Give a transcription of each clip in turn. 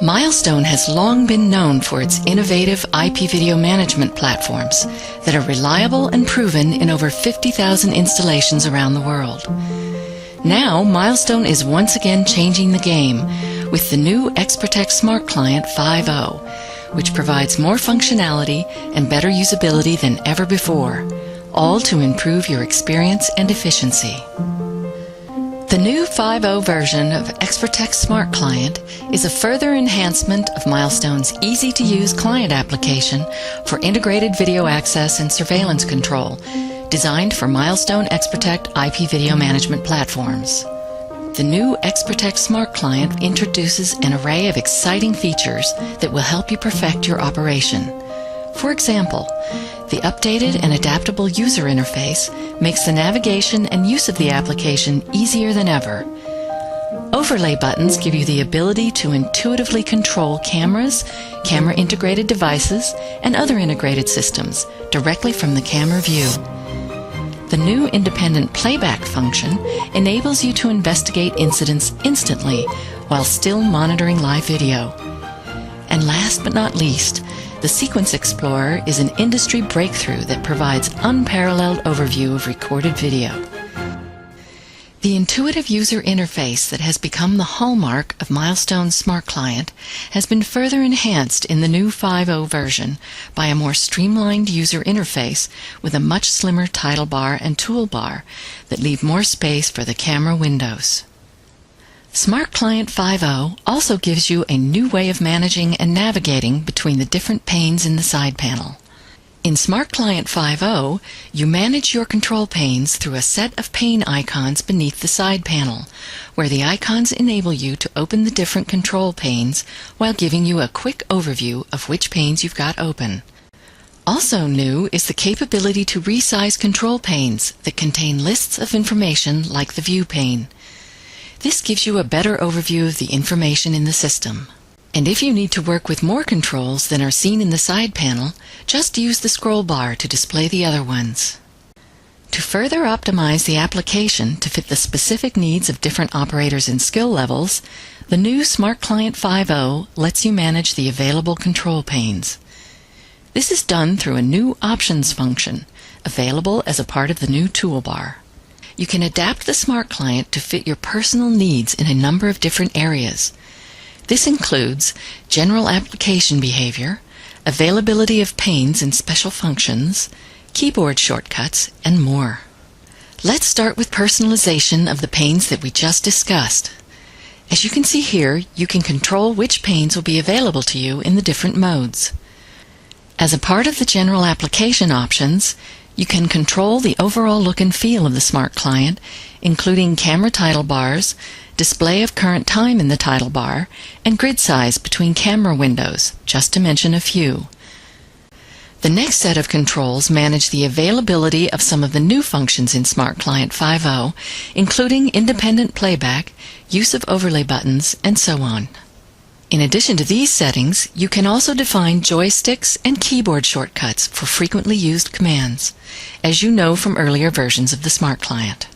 Milestone has long been known for its innovative IP video management platforms that are reliable and proven in over 50,000 installations around the world. Now, Milestone is once again changing the game with the new XProtect Smart Client 5.0, which provides more functionality and better usability than ever before, all to improve your experience and efficiency. The new 5.0 version of XProtect Smart Client is a further enhancement of Milestone's easy-to-use client application for integrated video access and surveillance control, designed for Milestone XProtect IP video management platforms. The new XProtect Smart Client introduces an array of exciting features that will help you perfect your operation. For example, the updated and adaptable user interface makes the navigation and use of the application easier than ever. Overlay buttons give you the ability to intuitively control cameras, camera-integrated devices, and other integrated systems directly from the camera view. The new independent playback function enables you to investigate incidents instantly while still monitoring live video. And last but not least, the Sequence Explorer is an industry breakthrough that provides unparalleled overview of recorded video. The intuitive user interface that has become the hallmark of Milestone's Smart Client has been further enhanced in the new 5.0 version by a more streamlined user interface with a much slimmer title bar and toolbar that leave more space for the camera windows. Smart Client 5.0 also gives you a new way of managing and navigating between the different panes in the side panel. In Smart Client 5.0, you manage your control panes through a set of pane icons beneath the side panel, where the icons enable you to open the different control panes while giving you a quick overview of which panes you've got open. Also new is the capability to resize control panes that contain lists of information like the view pane. This gives you a better overview of the information in the system. And if you need to work with more controls than are seen in the side panel, just use the scroll bar to display the other ones. To further optimize the application to fit the specific needs of different operators and skill levels, the new Smart Client 5.0 lets you manage the available control panes. This is done through a new Options function, available as a part of the new toolbar. You can adapt the Smart Client to fit your personal needs in a number of different areas. This includes general application behavior, availability of panes and special functions, keyboard shortcuts, and more. Let's start with personalization of the panes that we just discussed. As you can see here, you can control which panes will be available to you in the different modes. As a part of the general application options, you can control the overall look and feel of the Smart Client, including camera title bars, display of current time in the title bar, and grid size between camera windows, just to mention a few. The next set of controls manage the availability of some of the new functions in Smart Client 5.0, including independent playback, use of overlay buttons, and so on. In addition to these settings, you can also define joysticks and keyboard shortcuts for frequently used commands, as you know from earlier versions of the Smart Client.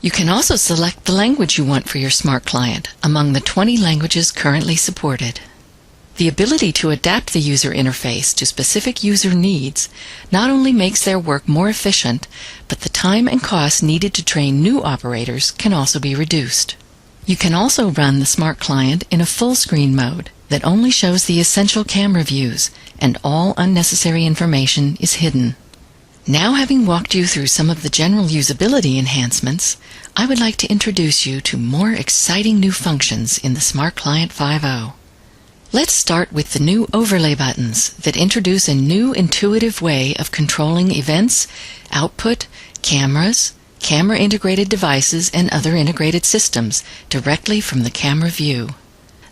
You can also select the language you want for your Smart Client among the 20 languages currently supported. The ability to adapt the user interface to specific user needs not only makes their work more efficient, but the time and cost needed to train new operators can also be reduced. You can also run the Smart Client in a full screen mode that only shows the essential camera views, and all unnecessary information is hidden. Now, having walked you through some of the general usability enhancements, I would like to introduce you to more exciting new functions in the Smart Client 5.0. Let's start with the new overlay buttons that introduce a new intuitive way of controlling events, output, cameras, camera-integrated devices, and other integrated systems directly from the camera view.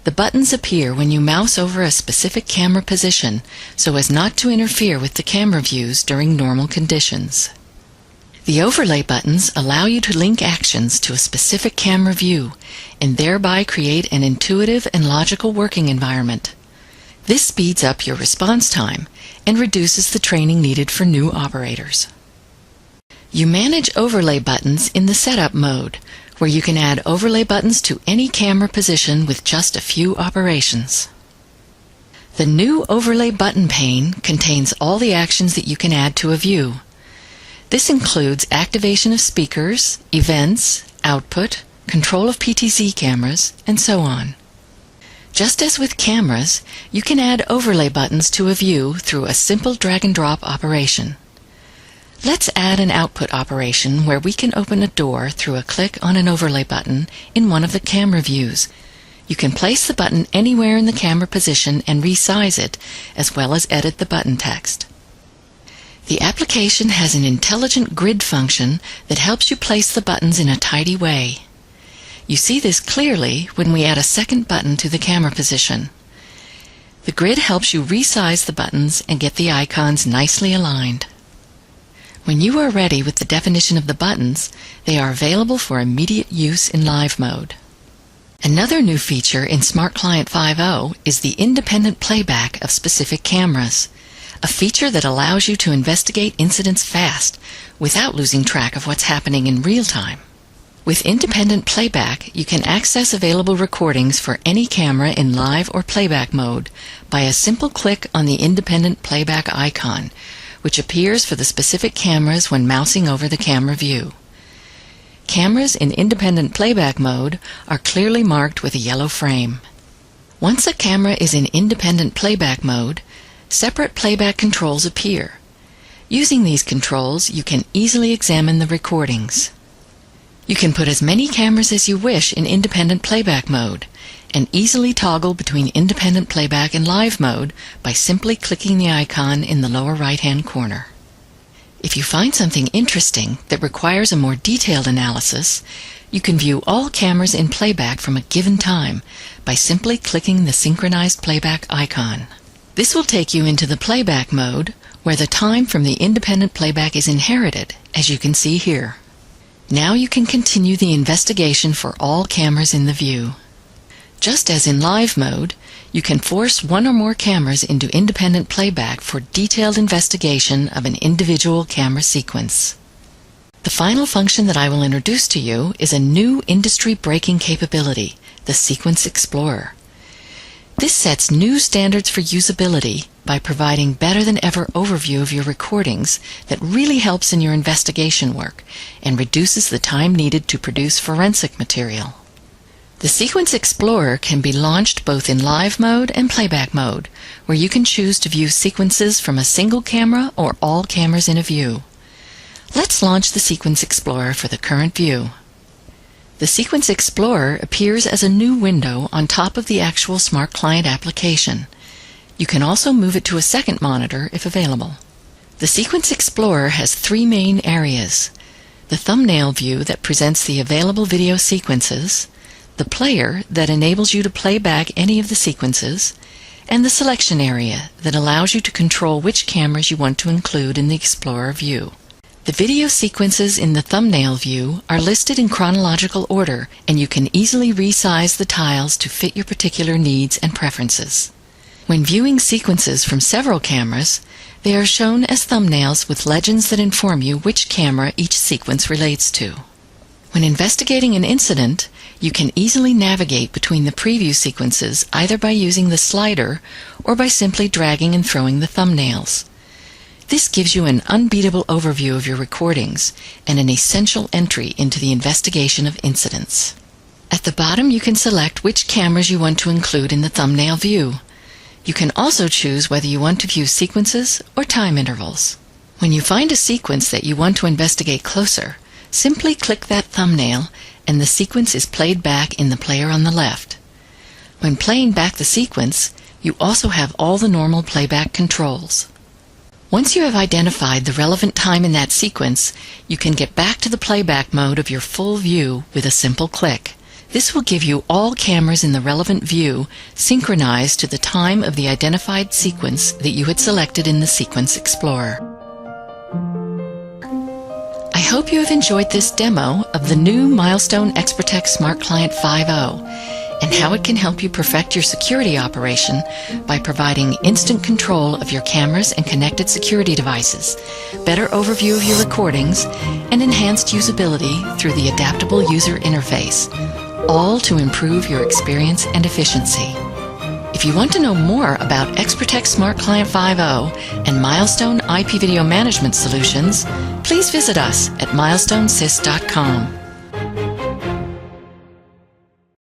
The buttons appear when you mouse over a specific camera position so as not to interfere with the camera views during normal conditions. The overlay buttons allow you to link actions to a specific camera view and thereby create an intuitive and logical working environment. This speeds up your response time and reduces the training needed for new operators. You manage overlay buttons in the Setup mode, where you can add overlay buttons to any camera position with just a few operations. The new Overlay button pane contains all the actions that you can add to a view. This includes activation of speakers, events, output, control of PTZ cameras, and so on. Just as with cameras, you can add overlay buttons to a view through a simple drag-and-drop operation. Let's add an output operation where we can open a door through a click on an overlay button in one of the camera views. You can place the button anywhere in the camera position and resize it, as well as edit the button text. The application has an intelligent grid function that helps you place the buttons in a tidy way. You see this clearly when we add a second button to the camera position. The grid helps you resize the buttons and get the icons nicely aligned. When you are ready with the definition of the buttons, they are available for immediate use in live mode. Another new feature in Smart Client 5.0 is the independent playback of specific cameras, a feature that allows you to investigate incidents fast without losing track of what's happening in real time. With independent playback, you can access available recordings for any camera in live or playback mode by a simple click on the independent playback icon, which appears for the specific cameras when mousing over the camera view. Cameras in independent playback mode are clearly marked with a yellow frame. Once a camera is in independent playback mode, separate playback controls appear. Using these controls, you can easily examine the recordings. You can put as many cameras as you wish in independent playback mode, and easily toggle between independent playback and live mode by simply clicking the icon in the lower right-hand corner. If you find something interesting that requires a more detailed analysis, you can view all cameras in playback from a given time by simply clicking the synchronized playback icon. This will take you into the playback mode, where the time from the independent playback is inherited, as you can see here. Now you can continue the investigation for all cameras in the view. Just as in live mode, you can force one or more cameras into independent playback for detailed investigation of an individual camera sequence. The final function that I will introduce to you is a new industry-breaking capability, the Sequence Explorer. This sets new standards for usability by providing better-than-ever overview of your recordings that really helps in your investigation work and reduces the time needed to produce forensic material. The Sequence Explorer can be launched both in live mode and playback mode, where you can choose to view sequences from a single camera or all cameras in a view. Let's launch the Sequence Explorer for the current view. The Sequence Explorer appears as a new window on top of the actual Smart Client application. You can also move it to a second monitor if available. The Sequence Explorer has three main areas: the thumbnail view that presents the available video sequences, the player that enables you to play back any of the sequences, and the selection area that allows you to control which cameras you want to include in the Explorer view. The video sequences in the thumbnail view are listed in chronological order, and you can easily resize the tiles to fit your particular needs and preferences. When viewing sequences from several cameras, they are shown as thumbnails with legends that inform you which camera each sequence relates to. When investigating an incident, you can easily navigate between the preview sequences either by using the slider or by simply dragging and throwing the thumbnails. This gives you an unbeatable overview of your recordings and an essential entry into the investigation of incidents. At the bottom, you can select which cameras you want to include in the thumbnail view. You can also choose whether you want to view sequences or time intervals. When you find a sequence that you want to investigate closer, simply click that thumbnail and the sequence is played back in the player on the left. When playing back the sequence, you also have all the normal playback controls. Once you have identified the relevant time in that sequence, you can get back to the playback mode of your full view with a simple click. This will give you all cameras in the relevant view synchronized to the time of the identified sequence that you had selected in the Sequence Explorer. I hope you have enjoyed this demo of the new Milestone XProtect Smart Client 5.0. and how it can help you perfect your security operation by providing instant control of your cameras and connected security devices, better overview of your recordings, and enhanced usability through the adaptable user interface, all to improve your experience and efficiency. If you want to know more about XProtect Smart Client 5.0 and Milestone IP video management solutions, please visit us at milestonesys.com.